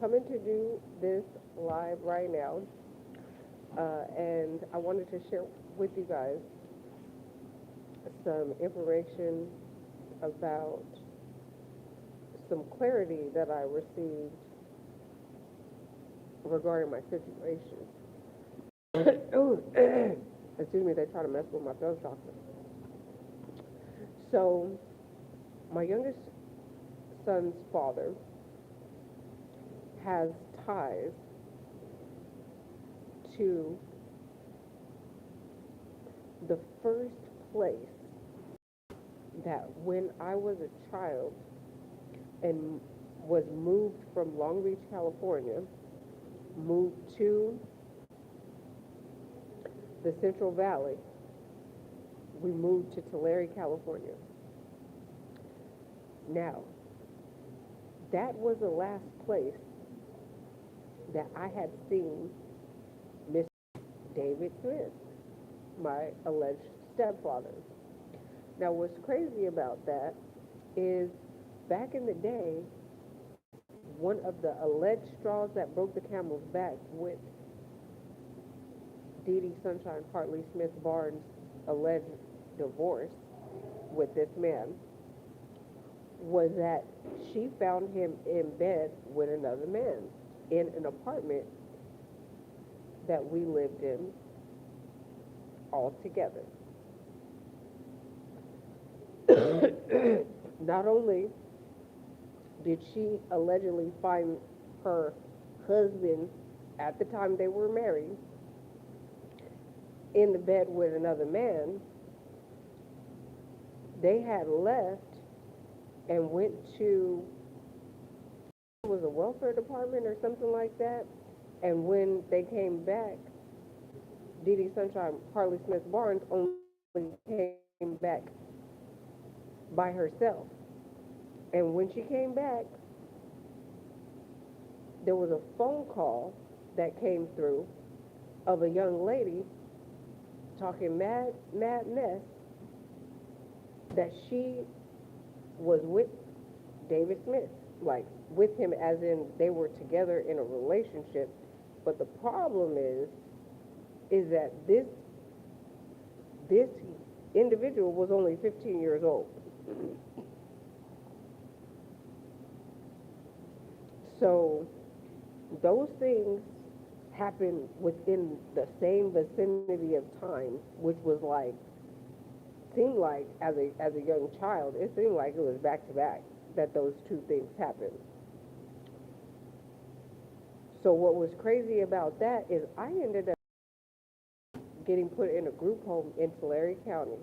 coming to do this live right now, and I wanted to share with you guys some information about some clarity that I received regarding my situation. Oh, excuse me, they try to mess with my throat chakra. So, my youngest son's father has ties to the first place that when I was a child and was moved from Long Beach, California, moved to the Central Valley, we moved to Tulare, California. Now, that was the last place that I had seen Mr. David Smith, my alleged stepfather. Now, what's crazy about that is back in the day, one of the alleged straws that broke the camel's back with Dee Dee Sunshine Hartley Smith Barnes' alleged divorce with this man was that she found him in bed with another man in an apartment that we lived in all together. Not only did she allegedly find her husband at the time they were married in the bed with another man, they had left and went to, it was a welfare department or something like that, and when they came back, Dee Dee Sunshine Hartley Smith Barnes only came back by herself. And when she came back, there was a phone call that came through of a young lady talking mad mess that she was with David Smith, like with him as in they were together in a relationship. But the problem is that this individual was only 15 years old. So those things happened within the same vicinity of time, which was like, seemed like as a young child, it seemed like it was back to back that those two things happened. So what was crazy about that is I ended up getting put in a group home in Tulare County.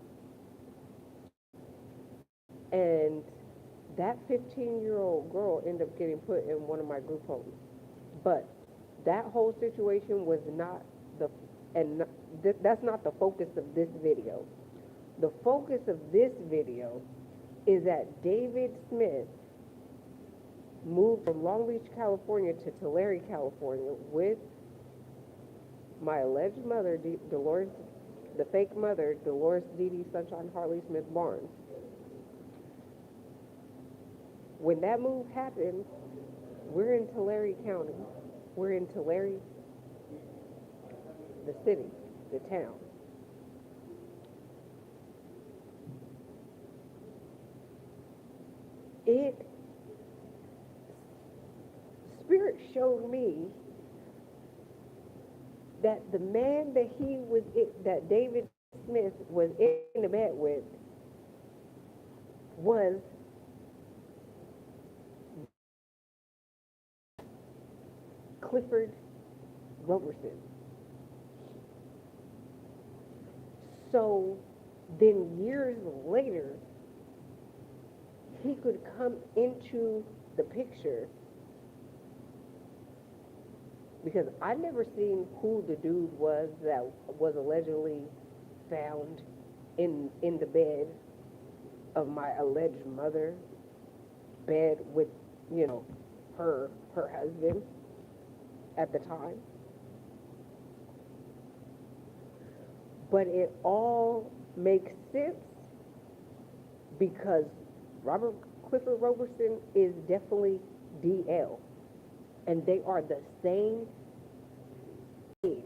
And that 15-year-old girl ended up getting put in one of my group homes. But that whole situation was not that's not the focus of this video. The focus of this video is that David Smith moved from Long Beach, California to Tulare, California with my alleged mother, Dolores, the fake mother, Dolores Dee Dee Sunshine Hartley Smith Barnes. When that move happened, we're in Tulare County. We're in Tulare, the city, the town. Spirit showed me that the man that David Smith was in the bed with was Clifford Roberson. So then years later, he could come into the picture because I never seen who the dude was that was allegedly found in the bed of my alleged mother, bed with, her husband at the time. But it all makes sense because Robert Clifford Roberson is definitely DL. and they are the same age.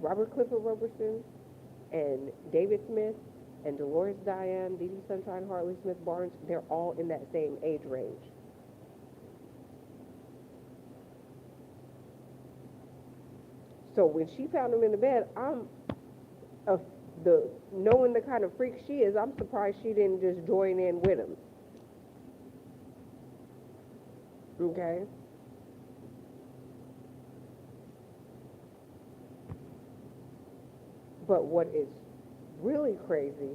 Robert Clifford Roberson and David Smith and Dolores Diane, Dee Dee Sunshine Hartley Smith Barnes, they're all in that same age range. So when she found him in the bed, uh, knowing the kind of freak she is, I'm surprised she didn't just join in with him. Okay? But what is really crazy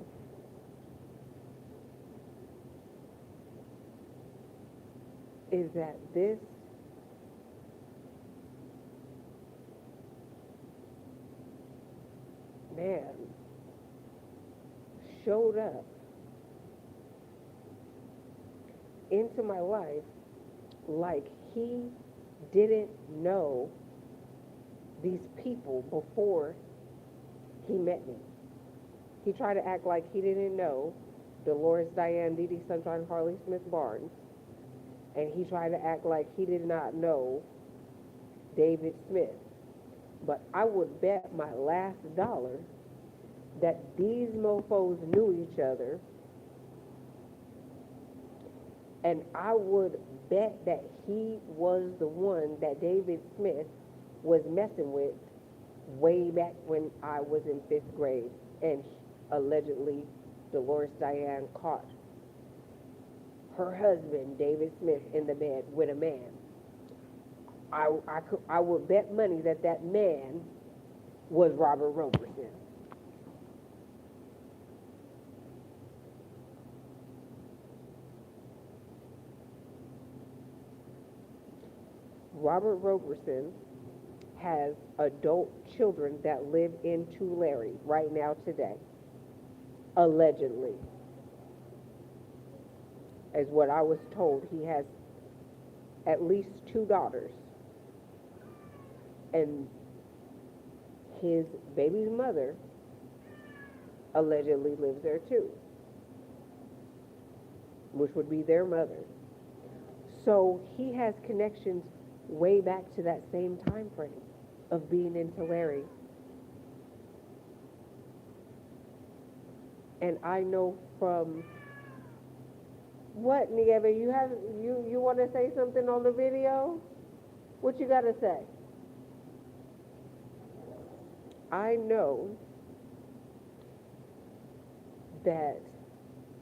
is that this man showed up into my life like he didn't know these people before he met me. He tried to act like he didn't know Dolores Diane Dee Dee Sunshine Harley Smith Barnes, and he tried to act like he did not know David Smith. But I would bet my last dollar that these mofos knew each other, and I would bet that he was the one that David Smith was messing with way back when I was in 5th grade, and allegedly Dolores Diane caught her husband, David Smith, in the bed with a man. I would bet money that that man was Robert Roberson. Robert Roberson has adult children that live in Tulare right now today, allegedly, is what I was told. He has at least 2 daughters, and his baby's mother allegedly lives there too, which would be their mother. So he has connections way back to that same time frame of being in Tulare. And I know from what, Nieva, you want to say something on the video? What you got to say? I know that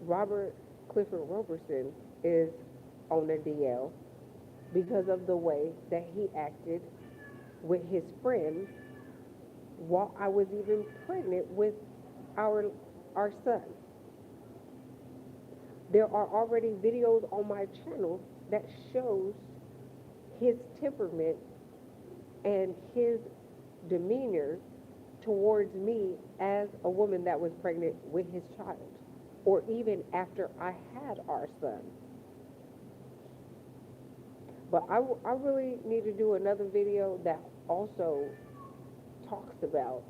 Robert Clifford Roberson is on a DL because of the way that he acted with his friend while I was even pregnant with our son. There are already videos on my channel that shows his temperament and his demeanor towards me as a woman that was pregnant with his child, or even after I had our son. But I really need to do another video that also talks about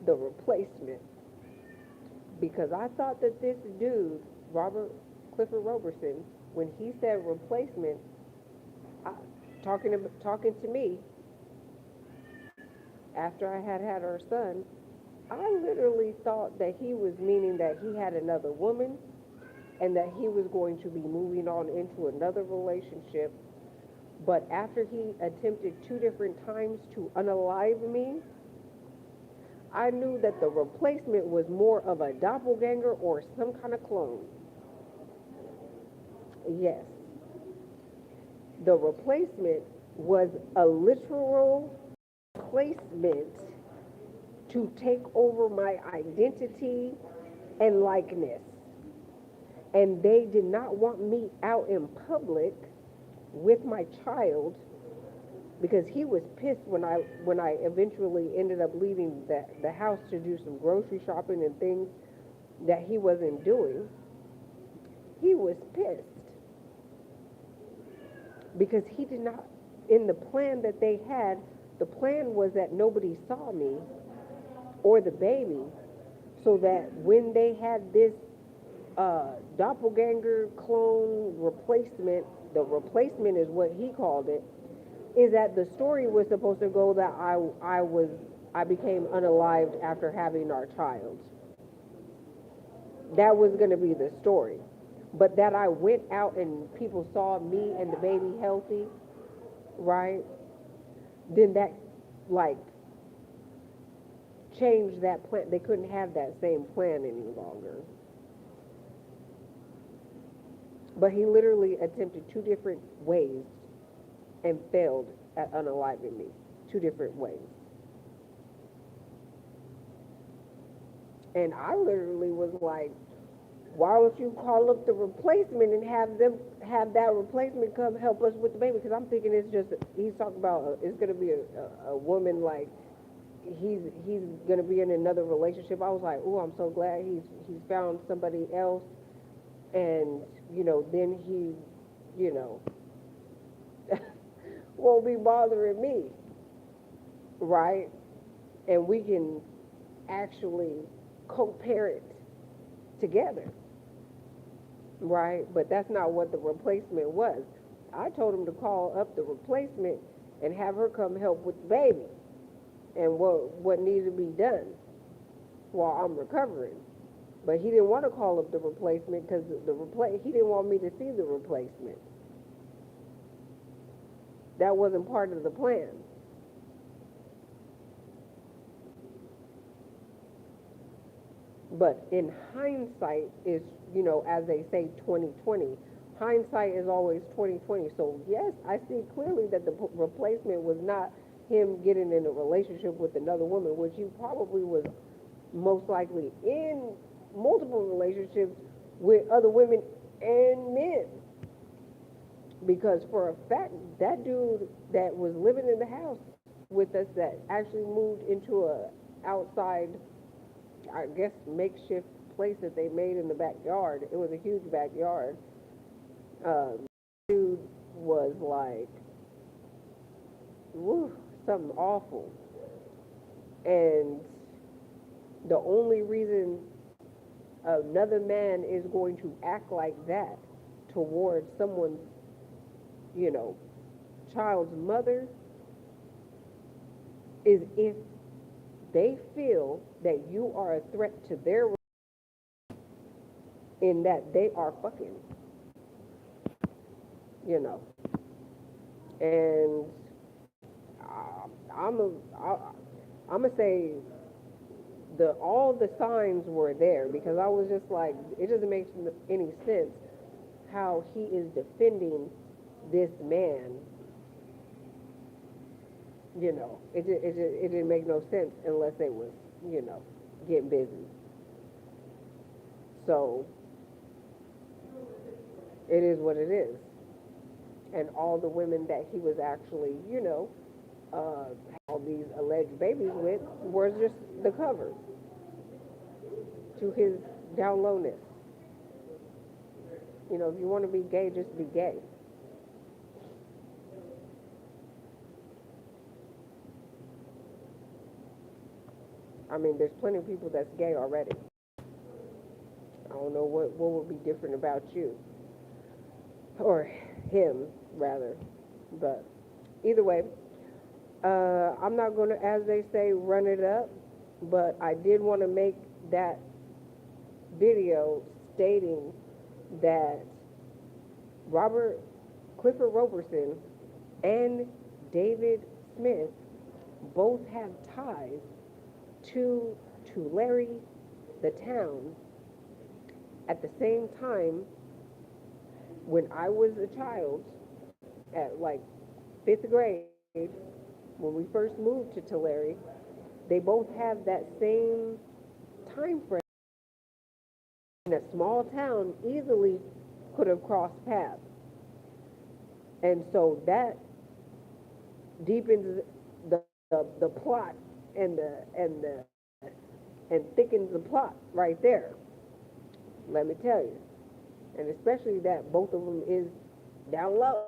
the replacement, because I thought that this dude, Robert Clifford Roberson, when he said replacement, talking to me after I had our son, I literally thought that he was meaning that he had another woman and that he was going to be moving on into another relationship. But after he attempted 2 different times to unalive me, I knew that the replacement was more of a doppelganger or some kind of clone. Yes. The replacement was a literal replacement to take over my identity and likeness. And they did not want me out in public with my child, because he was pissed when I eventually ended up leaving the house to do some grocery shopping and things that he wasn't doing. He was pissed because he did not, in the plan that they had, the plan was that nobody saw me or the baby, so that when they had this doppelganger clone replacement, the replacement is what he called it, is that the story was supposed to go that I became unalived after having our child. That was going to be the story. But that I went out and people saw me and the baby healthy, right? Then that, like, changed that plan. They couldn't have that same plan any longer. But he literally attempted 2 different ways and failed at unaliving me. 2 different ways. And I literally was like, why don't you call up the replacement and have that replacement come help us with the baby? Because I'm thinking it's just, he's talking about, it's going to be a woman, like, he's going to be in another relationship. I was like, oh, I'm so glad he's found somebody else. And, then he, won't be bothering me, right? And we can actually co-parent together, right? But that's not what the replacement was. I told him to call up the replacement and have her come help with the baby and what needed to be done while I'm recovering. But he didn't want to call up the replacement because he didn't want me to see the replacement. That wasn't part of the plan. But in hindsight is, as they say, 2020. Hindsight is always 2020. So yes, I see clearly that the replacement was not him getting in a relationship with another woman, which he probably was most likely in multiple relationships with other women and men. Because for a fact, that dude that was living in the house with us that actually moved into a outside, I guess, makeshift place that they made in the backyard. It was a huge backyard. Dude was like, woo, something awful. And the only reason another man is going to act like that towards someone's, child's mother is if they feel that you are a threat to their, in that they are fucking, and I'm gonna say all the signs were there, because I was just like, it doesn't make any sense how he is defending this man. It didn't make no sense unless they was, getting busy. So it is what it is. And all the women that he was actually, all these alleged babies with were just the cover to his down lowness. If you want to be gay, just be gay. I mean, there's plenty of people that's gay already. I don't know what would be different about you. Or him, rather. But either way, I'm not going to, as they say, run it up. But I did want to make that video stating that Clifford Robertson and David Smith both have ties to Tulare, the town. At the same time, when I was a child, at like 5th grade, when we first moved to Tulare, they both have that same time frame. In a small town, easily could have crossed paths. And so that deepens the plot and thickens the plot right there. Let me tell you. And especially that both of them is down low.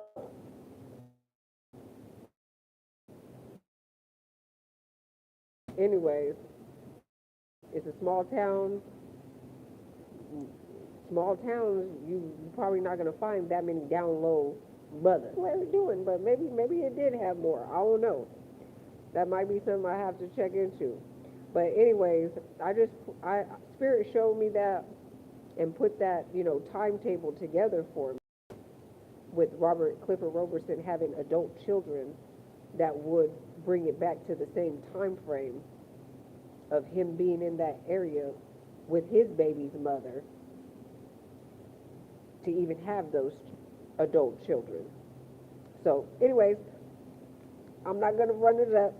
Anyways, it's a small town. small towns, you're probably not going to find that many down low mothers. What are we doing? But maybe it did have more. I don't know. That might be something I have to check into. But anyways, I Spirit showed me that and put that, timetable together for me with Robert Clifford Robertson having adult children that would bring it back to the same time frame of him being in that area with his baby's mother to even have those adult children. So anyways, I'm not going to run it up.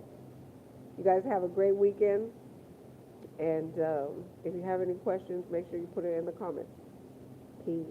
You guys have a great weekend. And if you have any questions, make sure you put it in the comments. Peace.